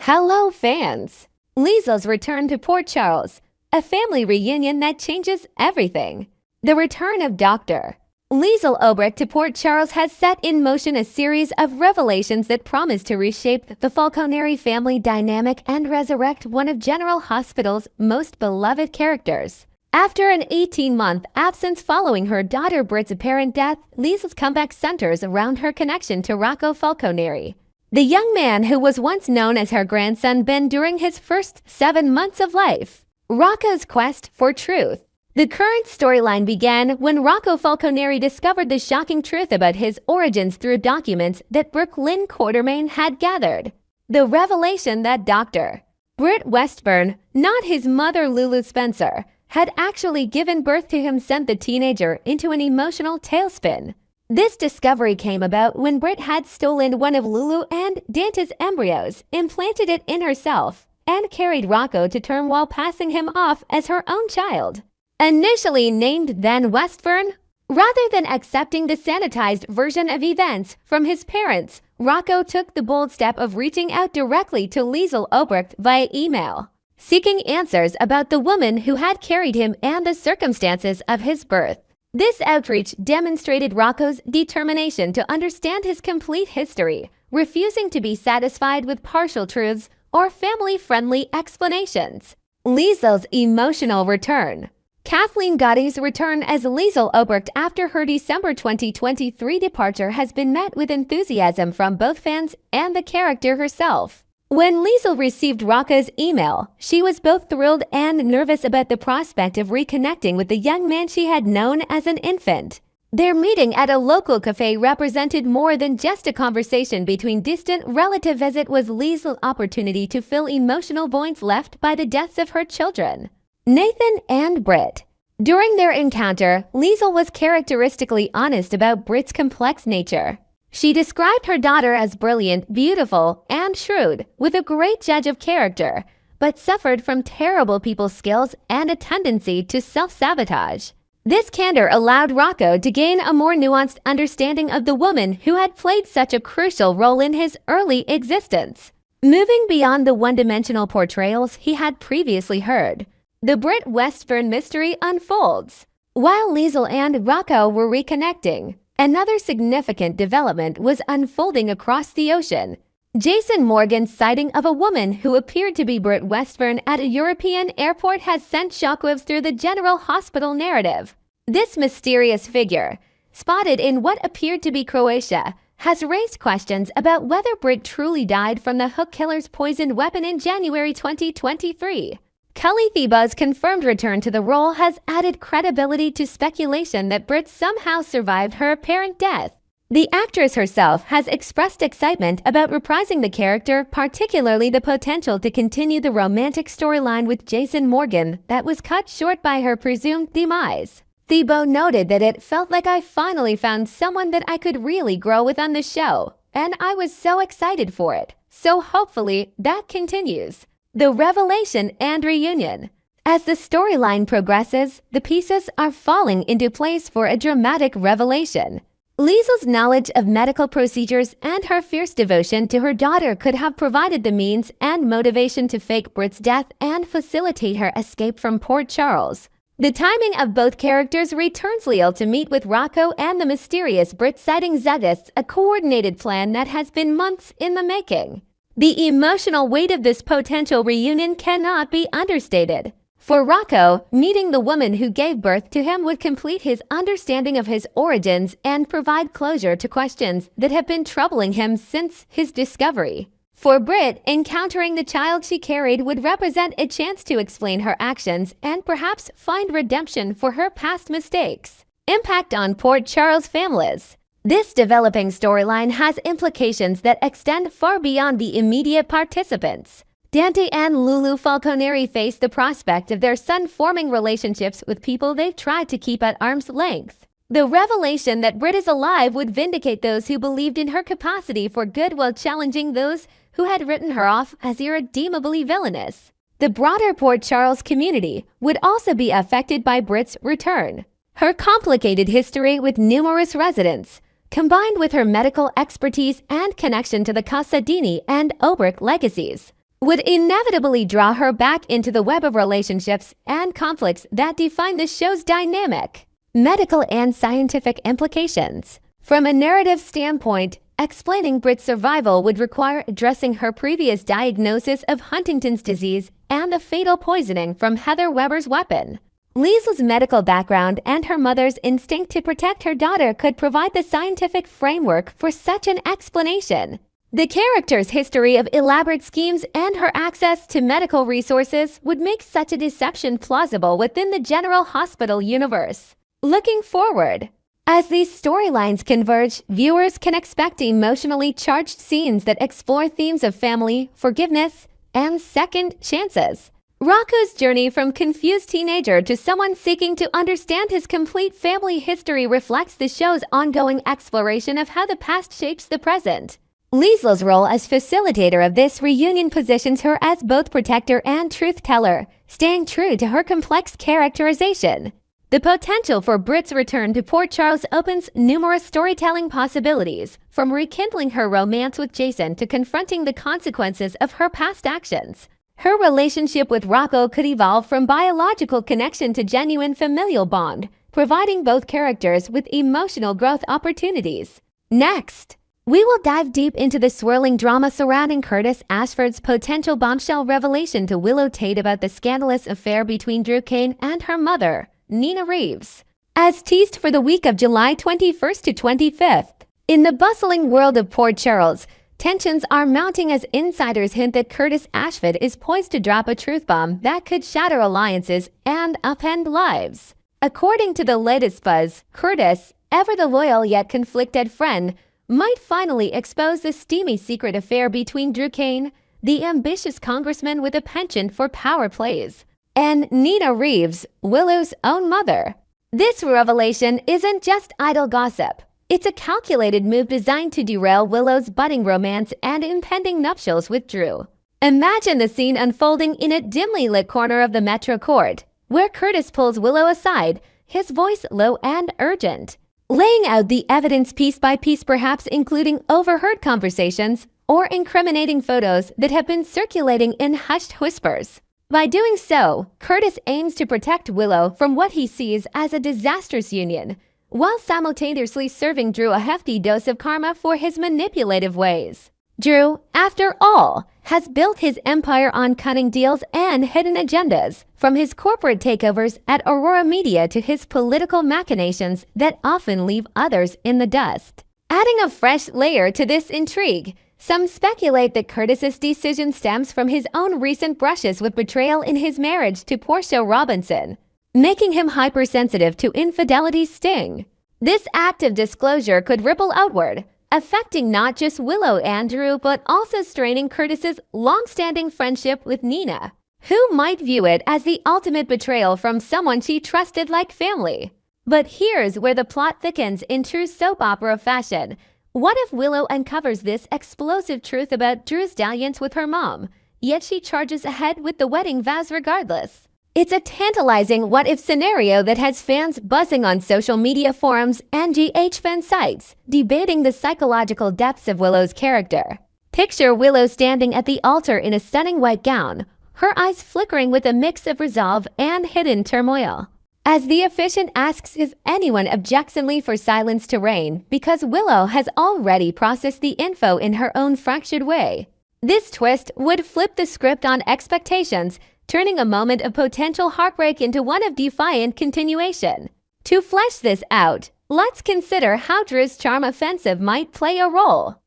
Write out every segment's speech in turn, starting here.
Hello, fans! Liesl's return to Port Charles, a family reunion that changes everything. The return of Dr. Liesl Obrecht to Port Charles has set in motion a series of revelations that promise to reshape the Falconeri family dynamic and resurrect one of General Hospital's most beloved characters. After an 18-month absence following her daughter Britt's apparent death, Liesl's comeback centers around her connection to Rocco Falconeri, the young man who was once known as her grandson Ben during his first 7 months of life. Rocco's quest for truth. The current storyline began when Rocco Falconeri discovered the shocking truth about his origins through documents that Brooklyn Quartermain had gathered. The revelation that Dr. Britt Westbourne, not his mother Lulu Spencer, had actually given birth to him sent the teenager into an emotional tailspin. This discovery came about when Britt had stolen one of Lulu and Dante's embryos, implanted it in herself, and carried Rocco to term while passing him off as her own child. Initially named then Westbourne, rather than accepting the sanitized version of events from his parents, Rocco took the bold step of reaching out directly to Liesl Obrecht via email, seeking answers about the woman who had carried him and the circumstances of his birth. This outreach demonstrated Rocco's determination to understand his complete history, refusing to be satisfied with partial truths or family-friendly explanations. Liesl's emotional return. Kathleen Gotti's return as Liesl Obrecht after her December 2023 departure has been met with enthusiasm from both fans and the character herself. When Liesl received Rocco's email, she was both thrilled and nervous about the prospect of reconnecting with the young man she had known as an infant. Their meeting at a local cafe represented more than just a conversation between distant relatives, as it was Liesl's opportunity to fill emotional voids left by the deaths of her children, Nathan and Britt. During their encounter, Liesl was characteristically honest about Britt's complex nature. She described her daughter as brilliant, beautiful, and shrewd, with a great judge of character, but suffered from terrible people skills and a tendency to self-sabotage. This candor allowed Rocco to gain a more nuanced understanding of the woman who had played such a crucial role in his early existence. Moving beyond the one-dimensional portrayals he had previously heard, the Britt Westbourne mystery unfolds. While Liesl and Rocco were reconnecting, another significant development was unfolding across the ocean. Jason Morgan's sighting of a woman who appeared to be Britt Westbourne at a European airport has sent shockwaves through the General Hospital narrative. This mysterious figure, spotted in what appeared to be Croatia, has raised questions about whether Britt truly died from the hook killer's poisoned weapon in January 2023. Cully Thibault's confirmed return to the role has added credibility to speculation that Britt somehow survived her apparent death. The actress herself has expressed excitement about reprising the character, particularly the potential to continue the romantic storyline with Jason Morgan that was cut short by her presumed demise. Thibault noted that it felt like I finally found someone that I could really grow with on the show, and I was so excited for it. So hopefully that continues. The revelation and reunion. As the storyline progresses, the pieces are falling into place for a dramatic revelation. Liesl's knowledge of medical procedures and her fierce devotion to her daughter could have provided the means and motivation to fake Britt's death and facilitate her escape from Port Charles. The timing of both characters returns Liesl to meet with Rocco and the mysterious Britt sighting suggests a coordinated plan that has been months in the making. The emotional weight of this potential reunion cannot be understated. For Rocco, meeting the woman who gave birth to him would complete his understanding of his origins and provide closure to questions that have been troubling him since his discovery. For Britt, encountering the child she carried would represent a chance to explain her actions and perhaps find redemption for her past mistakes. Impact on Port Charles families. This developing storyline has implications that extend far beyond the immediate participants. Dante and Lulu Falconeri face the prospect of their son forming relationships with people they've tried to keep at arm's length. The revelation that Britt is alive would vindicate those who believed in her capacity for good while challenging those who had written her off as irredeemably villainous. The broader Port Charles community would also be affected by Britt's return. Her complicated history with numerous residents, combined with her medical expertise and connection to the Casadini and Obrecht legacies, would inevitably draw her back into the web of relationships and conflicts that define the show's dynamic. Medical and scientific implications. From a narrative standpoint, explaining Britt's survival would require addressing her previous diagnosis of Huntington's disease and the fatal poisoning from Heather Weber's weapon. Liesl's medical background and her mother's instinct to protect her daughter could provide the scientific framework for such an explanation. The character's history of elaborate schemes and her access to medical resources would make such a deception plausible within the general hospital universe. Looking forward, as these storylines converge, viewers can expect emotionally charged scenes that explore themes of family, forgiveness, and second chances. Rocco's journey from confused teenager to someone seeking to understand his complete family history reflects the show's ongoing exploration of how the past shapes the present. Liesl's role as facilitator of this reunion positions her as both protector and truth-teller, staying true to her complex characterization. The potential for Britt's return to Port Charles opens numerous storytelling possibilities, from rekindling her romance with Jason to confronting the consequences of her past actions. Her relationship with Rocco could evolve from biological connection to genuine familial bond, providing both characters with emotional growth opportunities. Next, we will dive deep into the swirling drama surrounding Curtis Ashford's potential bombshell revelation to Willow Tate about the scandalous affair between Drew Kane and her mother, Nina Reeves. As teased for the week of July 21st to 25th, in the bustling world of Port Charles, tensions are mounting as insiders hint that Curtis Ashford is poised to drop a truth bomb that could shatter alliances and upend lives. According to the latest buzz, Curtis, ever the loyal yet conflicted friend, might finally expose the steamy secret affair between Drew Kane, the ambitious congressman with a penchant for power plays, and Nina Reeves, Willow's own mother. This revelation isn't just idle gossip. It's a calculated move designed to derail Willow's budding romance and impending nuptials with Drew. Imagine the scene unfolding in a dimly lit corner of the Metro Court, where Curtis pulls Willow aside, his voice low and urgent, laying out the evidence piece by piece, perhaps including overheard conversations or incriminating photos that have been circulating in hushed whispers. By doing so, Curtis aims to protect Willow from what he sees as a disastrous union, while simultaneously serving Drew a hefty dose of karma for his manipulative ways. Drew, after all, has built his empire on cunning deals and hidden agendas, from his corporate takeovers at Aurora Media to his political machinations that often leave others in the dust. Adding a fresh layer to this intrigue, some speculate that Curtis's decision stems from his own recent brushes with betrayal in his marriage to Portia Robinson, making him hypersensitive to infidelity's sting. This act of disclosure could ripple outward, affecting not just Willow and Drew, but also straining Curtis's long-standing friendship with Nina, who might view it as the ultimate betrayal from someone she trusted like family. But here's where the plot thickens in true soap opera fashion. What if Willow uncovers this explosive truth about Drew's dalliance with her mom, yet she charges ahead with the wedding vows regardless? It's a tantalizing what-if scenario that has fans buzzing on social media forums and GH fan sites, debating the psychological depths of Willow's character. Picture Willow standing at the altar in a stunning white gown, her eyes flickering with a mix of resolve and hidden turmoil, as the officiant asks if anyone objects and leave for silence to reign, because Willow has already processed the info in her own fractured way. This twist would flip the script on expectations, turning a moment of potential heartbreak into one of defiant continuation. To flesh this out, let's consider how Drew's charm offensive might play a role.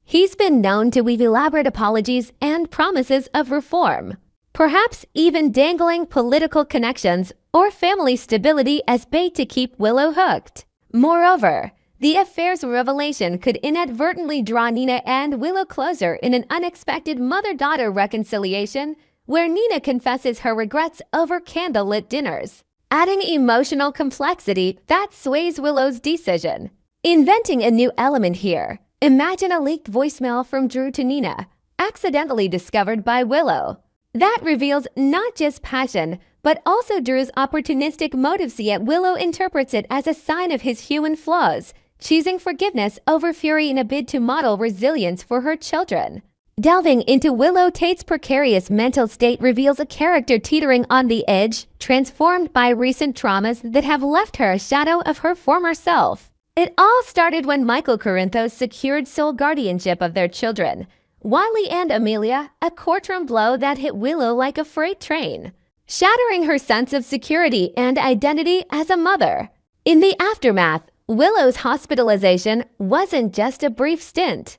He's been known to weave elaborate apologies and promises of reform, perhaps even dangling political connections or family stability as bait to keep Willow hooked. Moreover, the affair's revelation could inadvertently draw Nina and Willow closer in an unexpected mother-daughter reconciliation, where Nina confesses her regrets over candlelit dinners, adding emotional complexity that sways Willow's decision. Inventing a new element here, imagine a leaked voicemail from Drew to Nina, accidentally discovered by Willow. That reveals not just passion, but also Drew's opportunistic motives, yet Willow interprets it as a sign of his human flaws, choosing forgiveness over fury in a bid to model resilience for her children. Delving into Willow Tate's precarious mental state reveals a character teetering on the edge, transformed by recent traumas that have left her a shadow of her former self. It all started when Michael Corinthos secured sole guardianship of their children, Wiley and Amelia, a courtroom blow that hit Willow like a freight train, shattering her sense of security and identity as a mother. In the aftermath, Willow's hospitalization wasn't just a brief stint.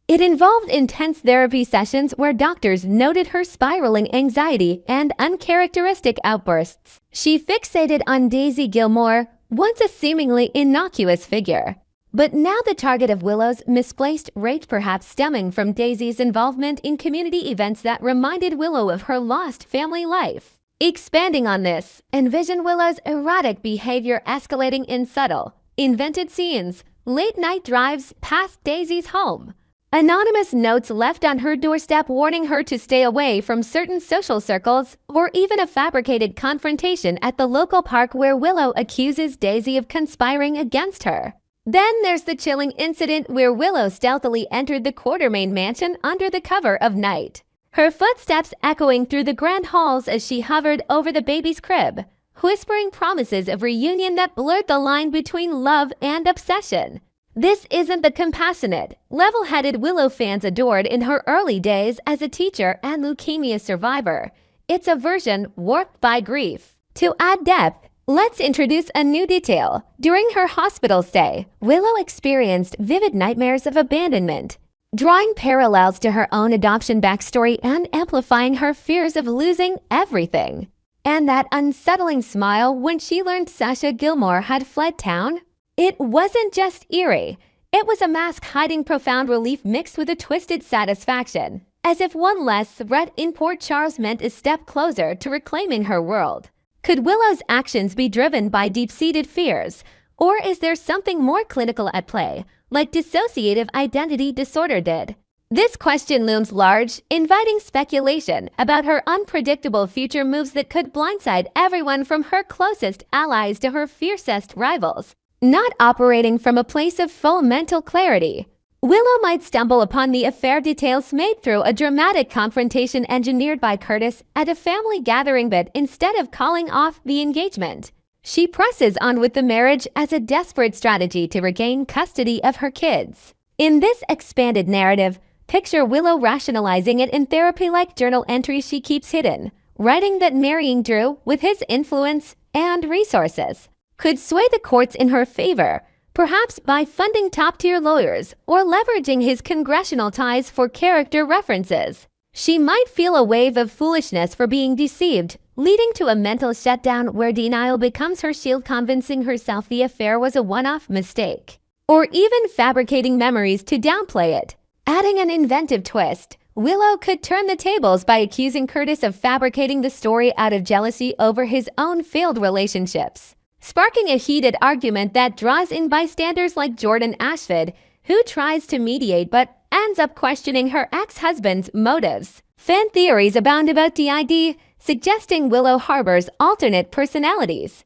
It involved intense therapy sessions where doctors noted her spiraling anxiety and uncharacteristic outbursts. She fixated on Daisy Gilmore, once a seemingly innocuous figure. But now the target of Willow's misplaced rage, perhaps stemming from Daisy's involvement in community events that reminded Willow of her lost family life. Expanding on this, envision Willow's erratic behavior escalating in subtle, invented scenes, late-night drives past Daisy's home. Anonymous notes left on her doorstep warning her to stay away from certain social circles, or even a fabricated confrontation at the local park where Willow accuses Daisy of conspiring against her. Then there's the chilling incident where Willow stealthily entered the Quartermain mansion under the cover of night, her footsteps echoing through the grand halls as she hovered over the baby's crib, whispering promises of reunion that blurred the line between love and obsession. This isn't the compassionate, level-headed Willow fans adored in her early days as a teacher and leukemia survivor. It's a version warped by grief. To add depth, let's introduce a new detail. During her hospital stay, Willow experienced vivid nightmares of abandonment, drawing parallels to her own adoption backstory and amplifying her fears of losing everything. And that unsettling smile when she learned Sasha Gilmore had fled town? It wasn't just eerie. It was a mask hiding profound relief mixed with a twisted satisfaction, as if one less threat in Port Charles meant a step closer to reclaiming her world. Could Willow's actions be driven by deep-seated fears, or is there something more clinical at play, like dissociative identity disorder did? This question looms large, inviting speculation about her unpredictable future moves that could blindside everyone from her closest allies to her fiercest rivals. Not operating from a place of full mental clarity, Willow might stumble upon the affair details made through a dramatic confrontation engineered by Curtis at a family gathering, but instead of calling off the engagement, she presses on with the marriage as a desperate strategy to regain custody of her kids. In this expanded narrative, picture Willow rationalizing it in therapy-like journal entries she keeps hidden, writing that marrying Drew, with his influence and resources, could sway the courts in her favor, perhaps by funding top-tier lawyers or leveraging his congressional ties for character references. She might feel a wave of foolishness for being deceived, leading to a mental shutdown where denial becomes her shield, convincing herself the affair was a one-off mistake, or even fabricating memories to downplay it. Adding an inventive twist, Willow could turn the tables by accusing Curtis of fabricating the story out of jealousy over his own failed relationships, sparking a heated argument that draws in bystanders like Jordan Ashford, who tries to mediate but ends up questioning her ex-husband's motives. Fan theories abound about DID, suggesting Willow harbors alternate personalities.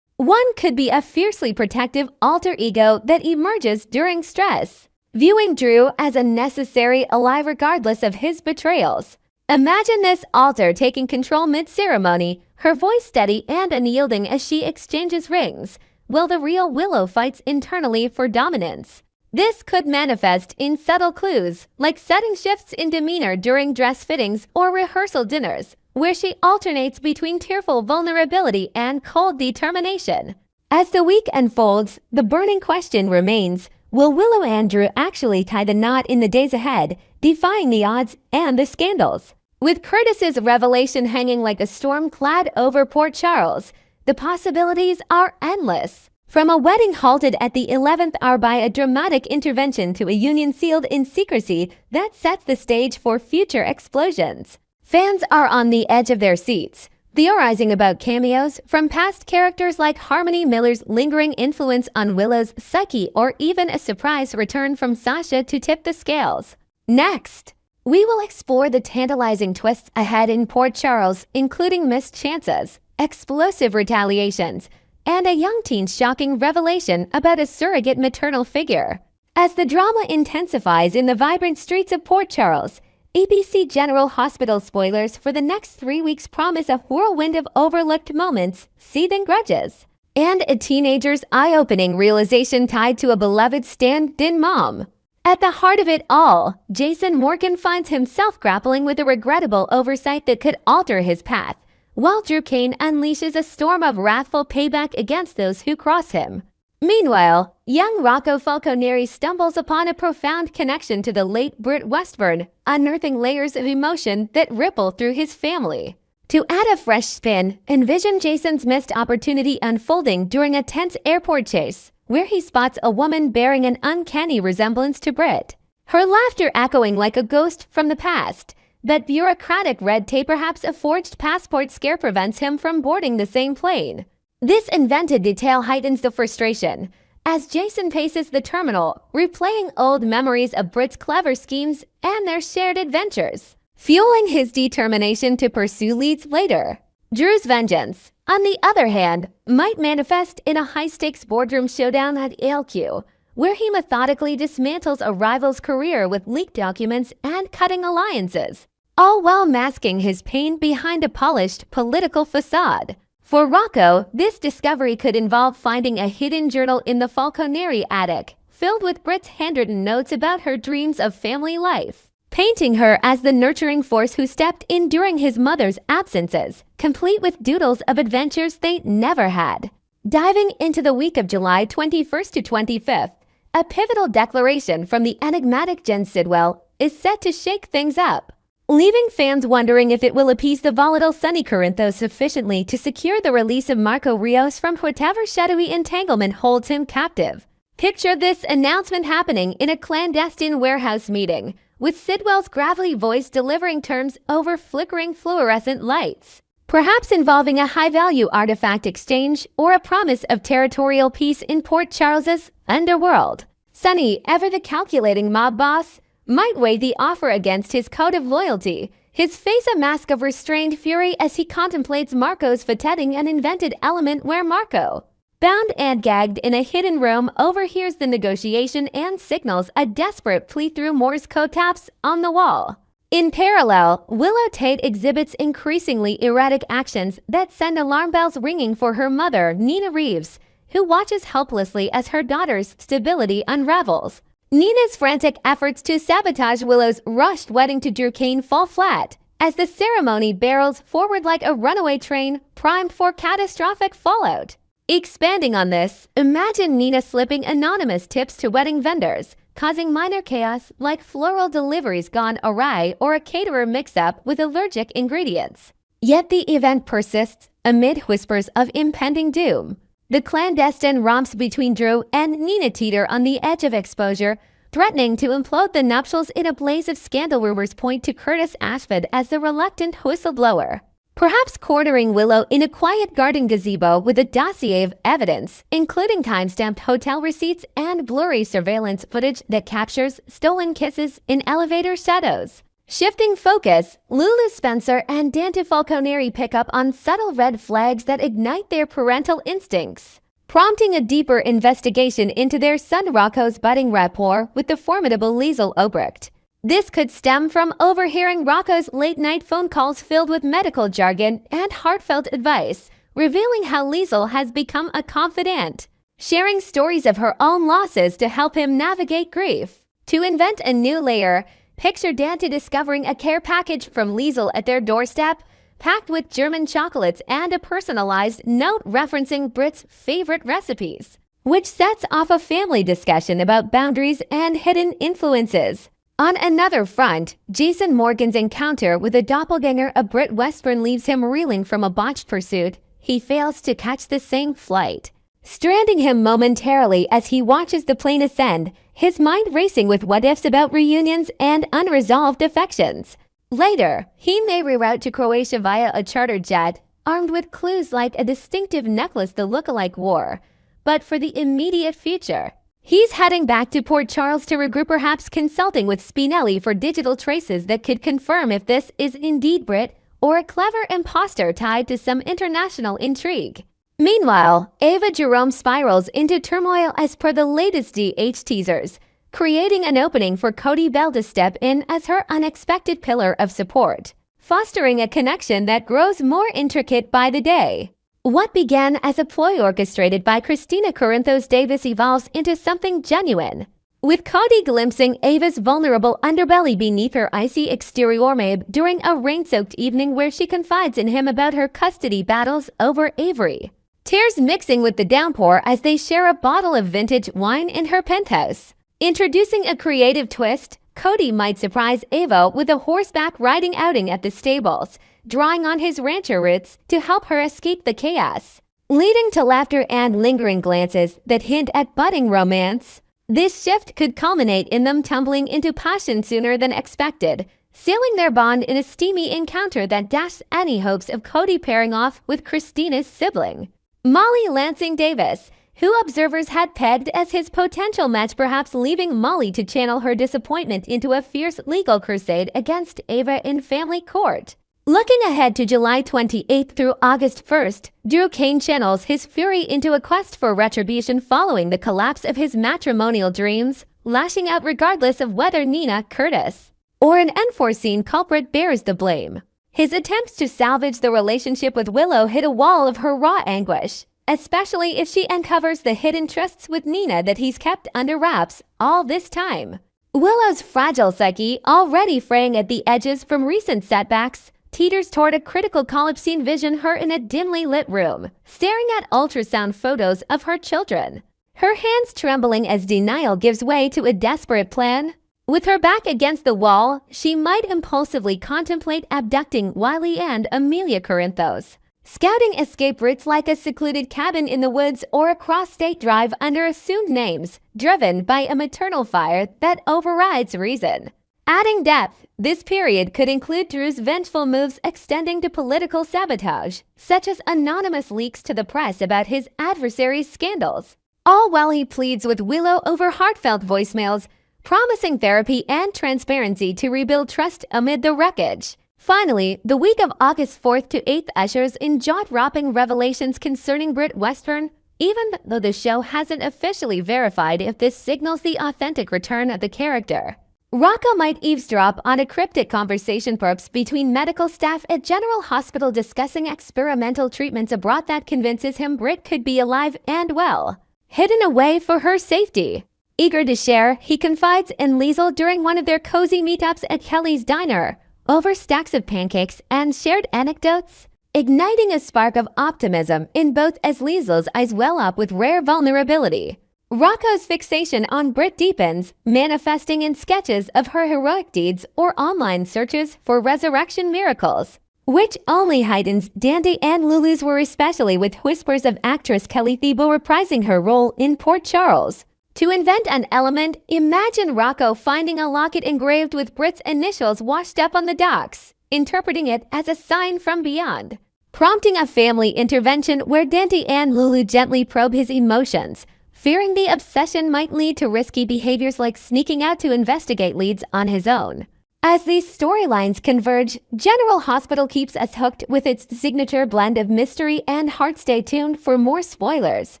One could be a fiercely protective alter ego that emerges during stress, viewing Drew as a necessary ally regardless of his betrayals. Imagine this alter taking control mid-ceremony, her voice steady and unyielding as she exchanges rings, while the real Willow fights internally for dominance. This could manifest in subtle clues, like sudden shifts in demeanor during dress fittings or rehearsal dinners, where she alternates between tearful vulnerability and cold determination. As the week unfolds, the burning question remains, will Willow and Drew actually tie the knot in the days ahead, defying the odds and the scandals? With Curtis's revelation hanging like a storm cloud over Port Charles, the possibilities are endless. From a wedding halted at the 11th hour by a dramatic intervention to a union sealed in secrecy that sets the stage for future explosions. Fans are on the edge of their seats, theorizing about cameos from past characters like Harmony Miller's lingering influence on Willow's psyche, or even a surprise return from Sasha to tip the scales. Next, we will explore the tantalizing twists ahead in Port Charles, including missed chances, explosive retaliations, and a young teen's shocking revelation about a surrogate maternal figure. As the drama intensifies in the vibrant streets of Port Charles, ABC General Hospital spoilers for the next 3 weeks promise a whirlwind of overlooked moments, seething grudges, and a teenager's eye-opening realization tied to a beloved stand-in mom. At the heart of it all, Jason Morgan finds himself grappling with a regrettable oversight that could alter his path, while Drew Kane unleashes a storm of wrathful payback against those who cross him. Meanwhile, young Rocco Falconeri stumbles upon a profound connection to the late Britt Westbourne, unearthing layers of emotion that ripple through his family. To add a fresh spin, envision Jason's missed opportunity unfolding during a tense airport chase, where he spots a woman bearing an uncanny resemblance to Britt. Her laughter echoing like a ghost from the past, but bureaucratic red tape, perhaps a forged passport scare, prevents him from boarding the same plane. This invented detail heightens the frustration as Jason paces the terminal, replaying old memories of Britt's clever schemes and their shared adventures, fueling his determination to pursue leads later. Drew's vengeance, on the other hand, might manifest in a high-stakes boardroom showdown at ALQ, where he methodically dismantles a rival's career with leaked documents and cutting alliances, all while masking his pain behind a polished political facade. For Rocco, this discovery could involve finding a hidden journal in the Falconeri attic, filled with Britt's handwritten notes about her dreams of family life, painting her as the nurturing force who stepped in during his mother's absences, complete with doodles of adventures they never had. Diving into the week of July 21st to 25th, a pivotal declaration from the enigmatic Jen Sidwell is set to shake things up, leaving fans wondering if it will appease the volatile Sonny Corinthos sufficiently to secure the release of Marco Rios from whatever shadowy entanglement holds him captive. Picture this announcement happening in a clandestine warehouse meeting, with Sidwell's gravelly voice delivering terms over flickering fluorescent lights, perhaps involving a high-value artifact exchange or a promise of territorial peace in Port Charles's underworld. Sonny, ever the calculating mob boss, might weigh the offer against his code of loyalty, his face a mask of restrained fury as he contemplates Marco's fetetting an invented element where Marco, bound and gagged in a hidden room, overhears the negotiation and signals a desperate plea through Morse code taps on the wall. In parallel, Willow Tate exhibits increasingly erratic actions that send alarm bells ringing for her mother, Nina Reeves, who watches helplessly as her daughter's stability unravels. Nina's frantic efforts to sabotage Willow's rushed wedding to Drew Kane fall flat as the ceremony barrels forward like a runaway train primed for catastrophic fallout. Expanding on this, imagine Nina slipping anonymous tips to wedding vendors, causing minor chaos like floral deliveries gone awry or a caterer mix-up with allergic ingredients. Yet the event persists amid whispers of impending doom. The clandestine romps between Drew and Nina teeter on the edge of exposure, threatening to implode the nuptials in a blaze of scandal. Rumors point to Curtis Ashford as the reluctant whistleblower, perhaps cornering Willow in a quiet garden gazebo with a dossier of evidence, including time-stamped hotel receipts and blurry surveillance footage that captures stolen kisses in elevator shadows. Shifting focus, Lulu Spencer and Dante Falconeri pick up on subtle red flags that ignite their parental instincts, prompting a deeper investigation into their son Rocco's budding rapport with the formidable Liesl Obrecht. This could stem from overhearing Rocco's late-night phone calls filled with medical jargon and heartfelt advice, revealing how Liesl has become a confidant, sharing stories of her own losses to help him navigate grief. To invent a new layer, picture Dante discovering a care package from Liesl at their doorstep, packed with German chocolates and a personalized note referencing Britt's favorite recipes, which sets off a family discussion about boundaries and hidden influences. On another front, Jason Morgan's encounter with a doppelganger of Britt Westbourne leaves him reeling from a botched pursuit. He fails to catch the same flight, stranding him momentarily as he watches the plane ascend, his mind racing with what-ifs about reunions and unresolved affections. Later, he may reroute to Croatia via a charter jet, armed with clues like a distinctive necklace the lookalike wore. But for the immediate future, he's heading back to Port Charles to regroup, perhaps consulting with Spinelli for digital traces that could confirm if this is indeed Britt or a clever imposter tied to some international intrigue. Meanwhile, Ava Jerome spirals into turmoil as per the latest DH teasers, creating an opening for Cody Bell to step in as her unexpected pillar of support, fostering a connection that grows more intricate by the day. What began as a ploy orchestrated by Christina Corinthos Davis evolves into something genuine, with Cody glimpsing Ava's vulnerable underbelly beneath her icy exterior during a rain-soaked evening where she confides in him about her custody battles over Avery. Tears mixing with the downpour as they share a bottle of vintage wine in her penthouse. Introducing a creative twist, Cody might surprise Ava with a horseback riding outing at the stables, drawing on his rancher roots to help her escape the chaos, leading to laughter and lingering glances that hint at budding romance. This shift could culminate in them tumbling into passion sooner than expected, sealing their bond in a steamy encounter that dashed any hopes of Cody pairing off with Christina's sibling, Molly Lansing Davis, who observers had pegged as his potential match, perhaps leaving Molly to channel her disappointment into a fierce legal crusade against Ava in family court. Looking ahead to July 28th through August 1st, Drew Kane channels his fury into a quest for retribution following the collapse of his matrimonial dreams, lashing out regardless of whether Nina, Curtis, or an unforeseen culprit bears the blame. His attempts to salvage the relationship with Willow hit a wall of her raw anguish, especially if she uncovers the hidden trusts with Nina that he's kept under wraps all this time. Willow's fragile psyche, already fraying at the edges from recent setbacks, teeters toward a critical collapsing vision her in a dimly lit room, staring at ultrasound photos of her children. Her hands trembling as denial gives way to a desperate plan. With her back against the wall, she might impulsively contemplate abducting Wiley and Amelia Corinthos, scouting escape routes like a secluded cabin in the woods or a cross-state drive under assumed names, driven by a maternal fire that overrides reason. Adding depth, this period could include Drew's vengeful moves extending to political sabotage, such as anonymous leaks to the press about his adversaries' scandals, all while he pleads with Willow over heartfelt voicemails, promising therapy and transparency to rebuild trust amid the wreckage. Finally, the week of August 4th to 8th ushers in jaw-dropping revelations concerning Britt Westbourne, even though the show hasn't officially verified if this signals the authentic return of the character. Rocco might eavesdrop on a cryptic conversation perhaps between medical staff at General Hospital discussing experimental treatments abroad that convinces him Britt could be alive and well, hidden away for her safety. Eager to share, he confides in Liesl during one of their cozy meetups at Kelly's Diner, over stacks of pancakes and shared anecdotes, igniting a spark of optimism in both as Liesl's eyes well up with rare vulnerability. Rocco's fixation on Britt deepens, manifesting in sketches of her heroic deeds or online searches for resurrection miracles, which only heightens Dandy and Lulu's were, especially with whispers of actress Kelly Thibault reprising her role in Port Charles. To invent an element, imagine Rocco finding a locket engraved with Britt's initials washed up on the docks, interpreting it as a sign from beyond, prompting a family intervention where Dandy and Lulu gently probe his emotions, fearing the obsession might lead to risky behaviors like sneaking out to investigate leads on his own. As these storylines converge, General Hospital keeps us hooked with its signature blend of mystery and heart. Stay tuned for more spoilers.